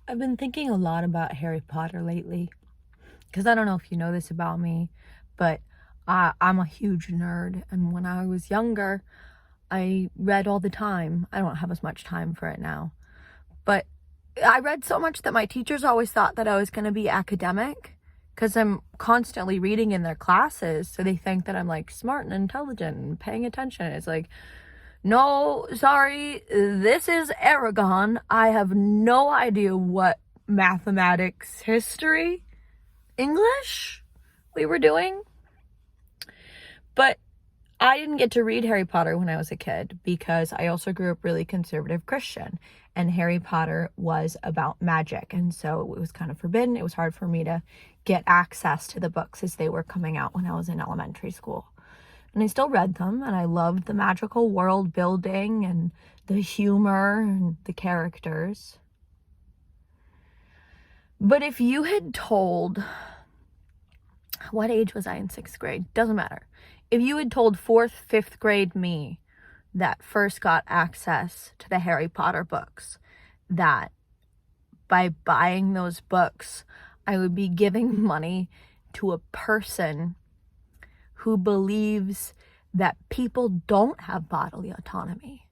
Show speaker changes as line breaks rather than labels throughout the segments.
I've been thinking a lot about Harry Potter lately because I don't know if you know this about me, but I'm a huge nerd. And when I was younger, I read all the time. I don't have as much time for it now, but I read so much that my teachers always thought that I was going to be academic because I'm constantly reading in their classes. So they think that I'm like smart and intelligent and paying attention. It's like, no, sorry, this is Aragon. I have no idea what mathematics, history, English we were doing. But I didn't get to read Harry Potter when I was a kid because I also grew up really conservative Christian, and Harry Potter was about magic, and so it was kind of forbidden. It was hard for me to get access to the books as they were coming out when I was in elementary school. And I still read them, and I loved the magical world building and the humor and the characters. But if you had told, what age was I in 6th grade? Doesn't matter. If you had told 4th, 5th grade me that first got access to the Harry Potter books, that by buying those books, I would be giving money to a person who believes that people don't have bodily autonomy,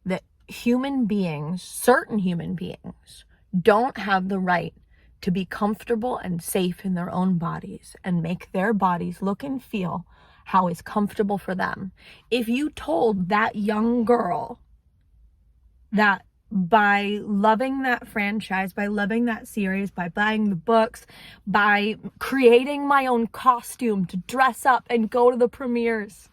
that human beings, certain human beings, don't have the right to be comfortable and safe in their own bodies and make their bodies look and feel how is comfortable for them. If you told that young girl that by loving that franchise, by loving that series, by buying the books, by creating my own costume to dress up and go to the premieres,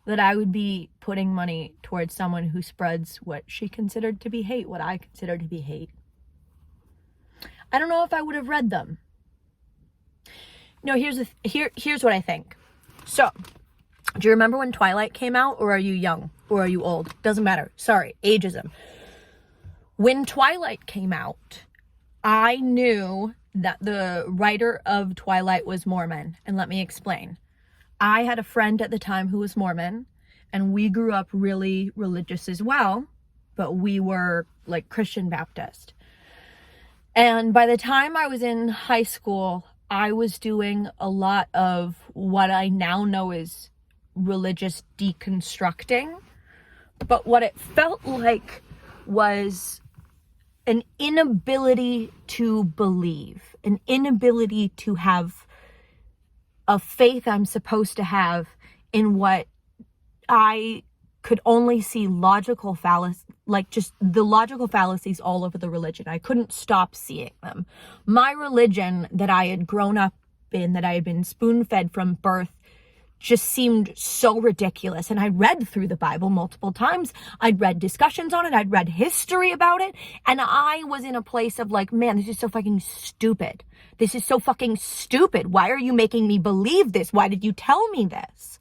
that I would be putting money towards someone who spreads what she considered to be hate, what I consider to be hate, I don't know if I would have read them. No, here's what I think. So, do you remember when Twilight came out, or are you young, or are you old? Doesn't matter. Sorry, ageism. When Twilight came out, I knew that the writer of Twilight was Mormon, and let me explain. I had a friend at the time who was Mormon, and we grew up really religious as well, but we were like Christian Baptist. And by the time I was in high school, I was doing a lot of what I now know is religious deconstructing. But what it felt like was an inability to believe, an inability to have a faith I'm supposed to have in what I could only see logical fallacies, like just the logical fallacies all over the religion. I couldn't stop seeing them. My religion that I had grown up in, that I had been spoon-fed from birth, just seemed so ridiculous. And I read through the Bible multiple times. I'd read discussions on it. I'd read history about it. And I was in a place of like, man, this is so fucking stupid. This is so fucking stupid. Why are you making me believe this? Why did you tell me this?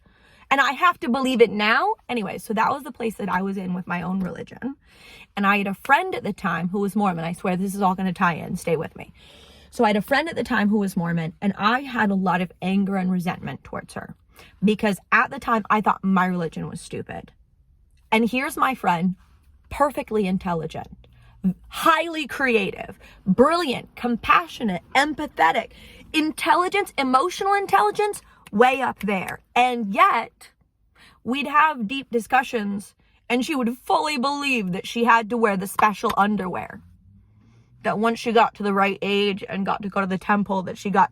And I have to believe it now. Anyway, so that was the place that I was in with my own religion. And I had a friend at the time who was Mormon. I swear this is all going to tie in. Stay with me. So I had a friend at the time who was Mormon, and I had a lot of anger and resentment towards her because at the time I thought my religion was stupid. And here's my friend, perfectly intelligent, highly creative, brilliant, compassionate, empathetic, intelligence, emotional intelligence, way up there. And yet we'd have deep discussions and she would fully believe that she had to wear the special underwear, that once she got to the right age and got to go to the temple, that she got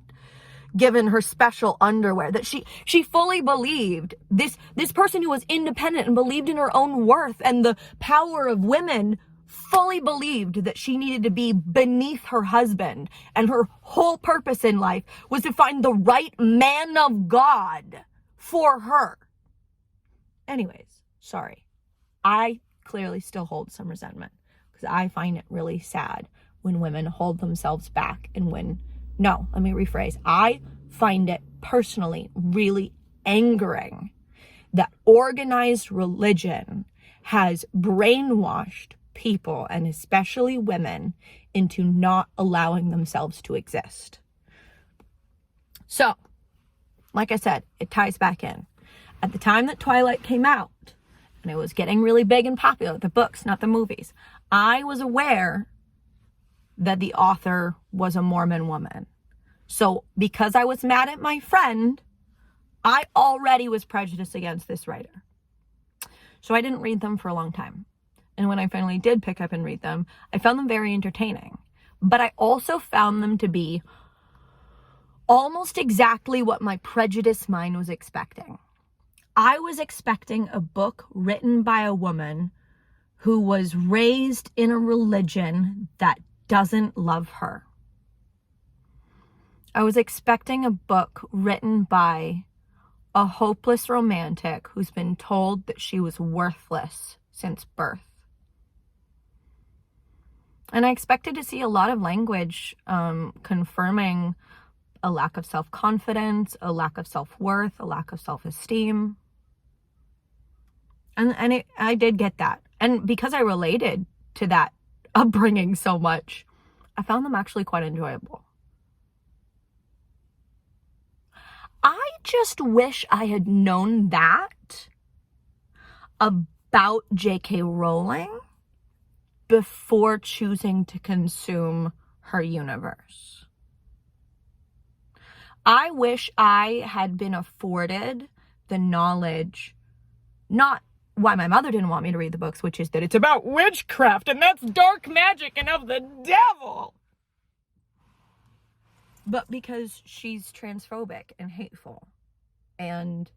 given her special underwear, that she fully believed this person who was independent and believed in her own worth and the power of women, fully believed that she needed to be beneath her husband, and her whole purpose in life was to find the right man of God for her. Anyways, sorry. I clearly still hold some resentment because I find it really sad when women hold themselves back and let me rephrase. I find it personally really angering that organized religion has brainwashed people, and especially women, into not allowing themselves to exist. So, like I said, it ties back in. At the time that Twilight came out, and it was getting really big and popular, the books, not the movies, I was aware that the author was a Mormon woman. So because I was mad at my friend, I already was prejudiced against this writer. So I didn't read them for a long time. And when I finally did pick up and read them, I found them very entertaining. But I also found them to be almost exactly what my prejudiced mind was expecting. I was expecting a book written by a woman who was raised in a religion that doesn't love her. I was expecting a book written by a hopeless romantic who's been told that she was worthless since birth. And I expected to see a lot of language confirming a lack of self-confidence, a lack of self-worth, a lack of self-esteem. And I did get that. And because I related to that upbringing so much, I found them actually quite enjoyable. I just wish I had known that about J.K. Rowling before choosing to consume her universe. I wish I had been afforded the knowledge, not why my mother didn't want me to read the books, which is that it's about witchcraft and that's dark magic and of the devil, but because she's transphobic and hateful and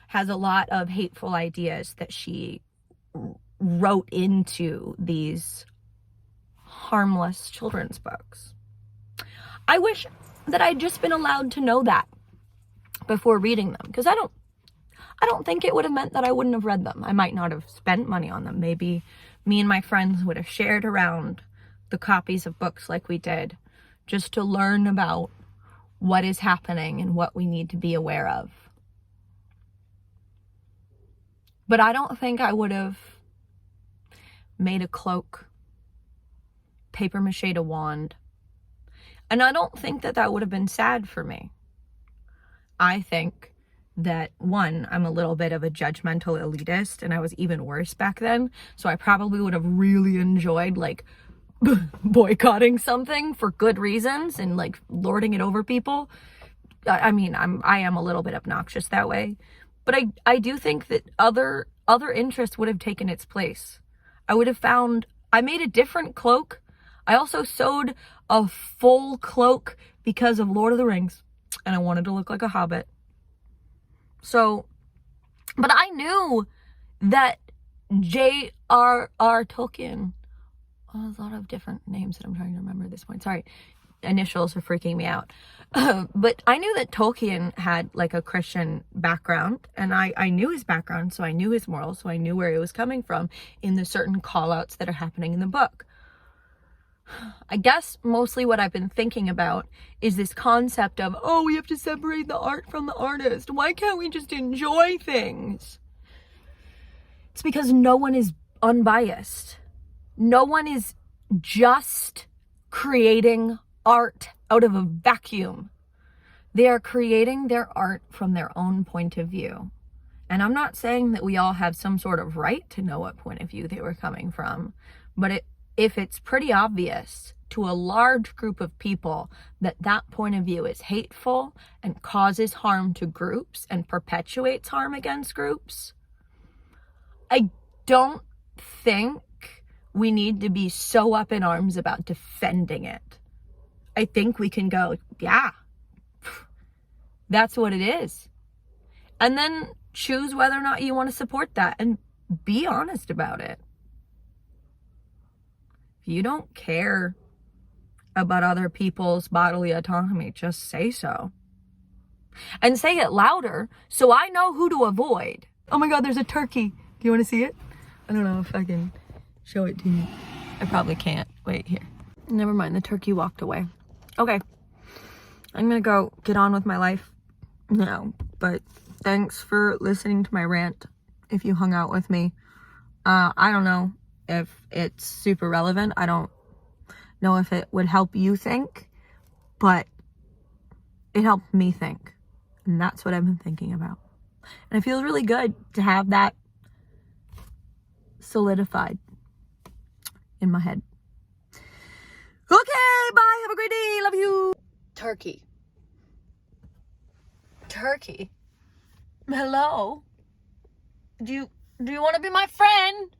has a lot of hateful ideas that she wrote into these harmless children's books. I wish that I'd just been allowed to know that before reading them, because I don't think it would have meant that I wouldn't have read them. I might not have spent money on them. Maybe me and my friends would have shared around the copies of books like we did, just to learn about what is happening and what we need to be aware of. But I don't think I would have made a cloak, paper mache a wand. And I don't think that that would have been sad for me. I think that, one, I'm a little bit of a judgmental elitist, and I was even worse back then. So I probably would have really enjoyed like boycotting something for good reasons and like lording it over people. I mean, I am a little bit obnoxious that way. But I do think that other interests would have taken its place. I made a different cloak. I also sewed a full cloak because of Lord of the Rings, and I wanted to look like a hobbit. So, but I knew that J.R.R. Tolkien, a lot of different names that I'm trying to remember at this point. Sorry, initials are freaking me out. But I knew that Tolkien had like a Christian background, and I knew his background, so I knew his morals, so I knew where he was coming from in the certain call-outs that are happening in the book. I guess mostly what I've been thinking about is this concept of, oh, we have to separate the art from the artist. Why can't we just enjoy things? It's because no one is unbiased. No one is just creating art out of a vacuum. They are creating their art from their own point of view. And I'm not saying that we all have some sort of right to know what point of view they were coming from, but if it's pretty obvious to a large group of people that that point of view is hateful and causes harm to groups and perpetuates harm against groups, I don't think we need to be so up in arms about defending it. I think we can go, yeah, that's what it is. And then choose whether or not you want to support that and be honest about it. If you don't care about other people's bodily autonomy, just say so. And say it louder so I know who to avoid. Oh my God, there's a turkey. Do you want to see it? I don't know if I can show it to you. I probably can't. Wait, here. Never mind, the turkey walked away. Okay. I'm gonna go get on with my life now, but thanks for listening to my rant. If you hung out with me, I don't know if it's super relevant. I don't know if it would help you think, but it helped me think, and that's what I've been thinking about. And it feels really good to have that solidified in my head. Okay, bye. Have a great day. Love you. Turkey. Turkey. Hello. Do you want to be my friend?